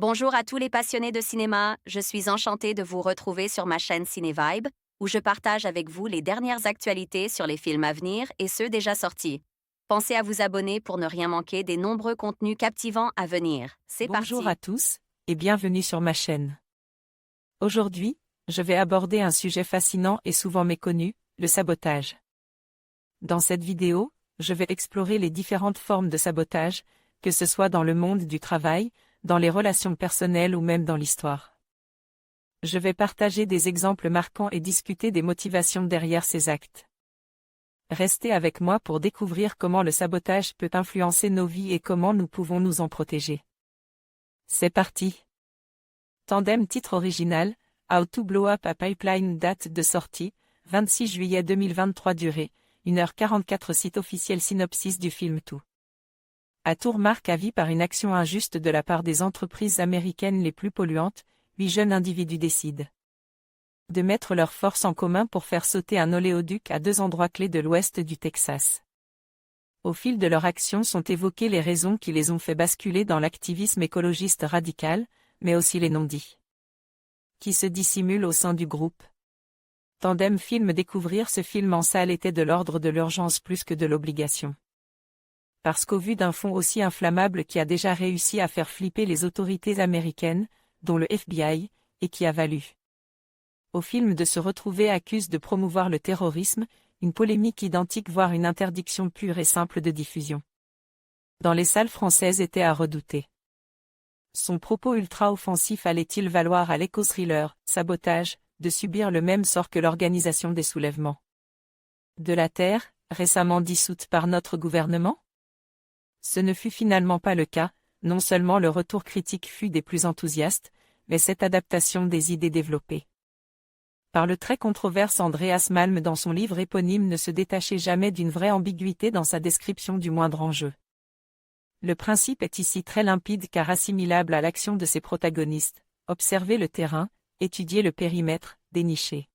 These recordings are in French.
Bonjour à tous les passionnés de cinéma, je suis enchantée de vous retrouver sur ma chaîne CinéVibe, où je partage avec vous les dernières actualités sur les films à venir et ceux déjà sortis. Pensez à vous abonner pour ne rien manquer des nombreux contenus captivants à venir. C'est Bonjour parti! à tous, et bienvenue sur ma chaîne. Aujourd'hui, je vais aborder un sujet fascinant et souvent méconnu, le sabotage. Dans cette vidéo, je vais explorer les différentes formes de sabotage, que ce soit dans le monde du travail, dans les relations personnelles ou même dans l'histoire. Je vais partager des exemples marquants et discuter des motivations derrière ces actes. Restez avec moi pour découvrir comment le sabotage peut influencer nos vies et comment nous pouvons nous en protéger. C'est parti! Tandem titre original, How to Blow Up a Pipeline. Date de sortie, 26 juillet 2023. Durée, 1h44. Site officiel. Synopsis du film. Tout à tour marque à vie par une action injuste de la part des entreprises américaines les plus polluantes, 8 jeunes individus décident de mettre leurs forces en commun pour faire sauter un oléoduc à 2 endroits clés de l'ouest du Texas. Au fil de leur action sont évoquées les raisons qui les ont fait basculer dans l'activisme écologiste radical, mais aussi les non-dits qui se dissimulent au sein du groupe. Tandem Film. Découvrir ce film en salle était de l'ordre de l'urgence plus que de l'obligation. Parce qu'au vu d'un fond aussi inflammable qui a déjà réussi à faire flipper les autorités américaines, dont le FBI, et qui a valu au film de se retrouver accuse de promouvoir le terrorisme, une polémique identique voire une interdiction pure et simple de diffusion dans les salles françaises était à redouter. Son propos ultra-offensif allait-il valoir à l'éco-thriller, sabotage, de subir le même sort que l'Organisation des soulèvements de la Terre, récemment dissoute par notre gouvernement? Ce ne fut finalement pas le cas, non seulement le retour critique fut des plus enthousiastes, mais cette adaptation des idées développées par le très controverse Andreas Malm dans son livre éponyme ne se détachait jamais d'une vraie ambiguïté dans sa description du moindre enjeu. Le principe est ici très limpide car assimilable à l'action de ses protagonistes, observer le terrain, étudier le périmètre, dénicher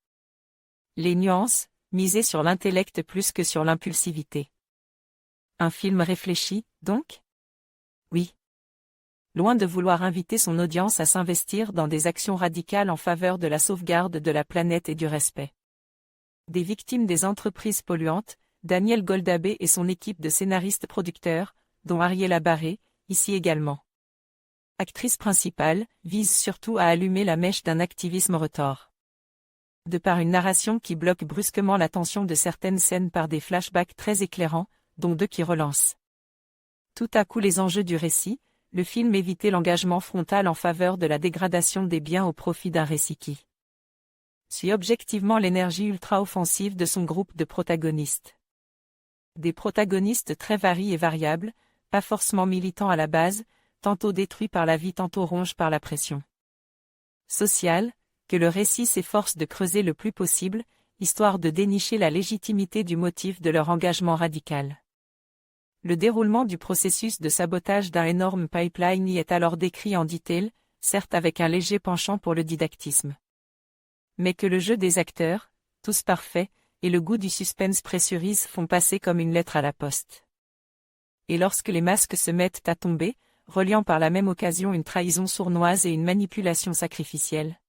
les nuances, miser sur l'intellect plus que sur l'impulsivité. Un film réfléchi, donc? Oui. Loin de vouloir inviter son audience à s'investir dans des actions radicales en faveur de la sauvegarde de la planète et du respect des victimes des entreprises polluantes, Daniel Goldabé et son équipe de scénaristes-producteurs, dont Ariela Barré, ici également actrice principale, vise surtout à allumer la mèche d'un activisme retors. De par une narration qui bloque brusquement l'attention de certaines scènes par des flashbacks très éclairants, dont 2 qui relancent tout à coup les enjeux du récit, le film évitait l'engagement frontal en faveur de la dégradation des biens au profit d'un récit qui suit objectivement l'énergie ultra-offensive de son groupe de protagonistes. Des protagonistes très variés et variables, pas forcément militants à la base, tantôt détruits par la vie, tantôt rongés par la pression sociale, que le récit s'efforce de creuser le plus possible, histoire de dénicher la légitimité du motif de leur engagement radical. Le déroulement du processus de sabotage d'un énorme pipeline y est alors décrit en détail, certes avec un léger penchant pour le didactisme. Mais que le jeu des acteurs, tous parfaits, et le goût du suspense pressurise font passer comme une lettre à la poste. Et lorsque les masques se mettent à tomber, reliant par la même occasion une trahison sournoise et une manipulation sacrificielle,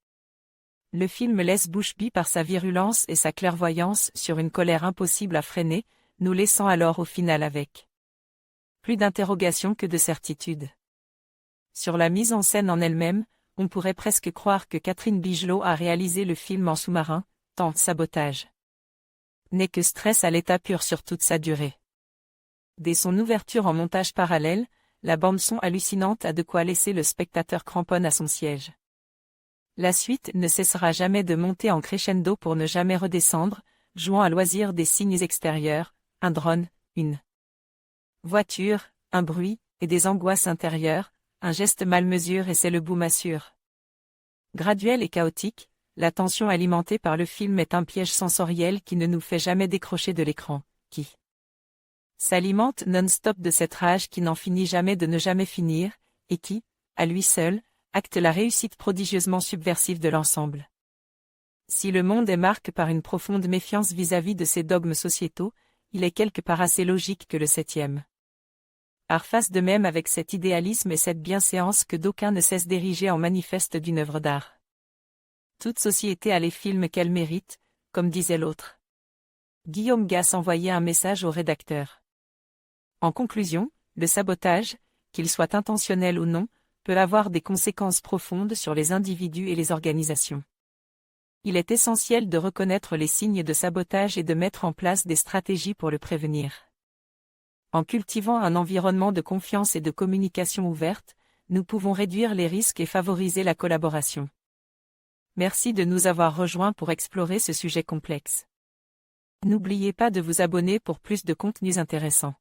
le film laisse bouche bée par sa virulence et sa clairvoyance sur une colère impossible à freiner, nous laissant alors au final avec plus d'interrogations que de certitudes. Sur la mise en scène en elle-même, on pourrait presque croire que Catherine Bigelow a réalisé le film en sous-marin, tant sabotage n'est que stress à l'état pur sur toute sa durée. Dès son ouverture en montage parallèle, la bande-son hallucinante a de quoi laisser le spectateur cramponne à son siège. La suite ne cessera jamais de monter en crescendo pour ne jamais redescendre, jouant à loisir des signes extérieurs, un drone, une voiture, un bruit, et des angoisses intérieures, un geste mal mesuré et c'est le boom assure. Graduel et chaotique, la tension alimentée par le film est un piège sensoriel qui ne nous fait jamais décrocher de l'écran, qui s'alimente non-stop de cette rage qui n'en finit jamais de ne jamais finir, et qui, à lui seul, acte la réussite prodigieusement subversive de l'ensemble. Si le monde est marqué par une profonde méfiance vis-à-vis de ses dogmes sociétaux, il est quelque part assez logique que le 7e Art fasse de même avec cet idéalisme et cette bienséance que d'aucuns ne cessent d'ériger en manifeste d'une œuvre d'art. Toute société a les films qu'elle mérite, comme disait l'autre. Guillaume Gass envoyait un message au rédacteur. En conclusion, le sabotage, qu'il soit intentionnel ou non, peut avoir des conséquences profondes sur les individus et les organisations. Il est essentiel de reconnaître les signes de sabotage et de mettre en place des stratégies pour le prévenir. En cultivant un environnement de confiance et de communication ouverte, nous pouvons réduire les risques et favoriser la collaboration. Merci de nous avoir rejoints pour explorer ce sujet complexe. N'oubliez pas de vous abonner pour plus de contenus intéressants.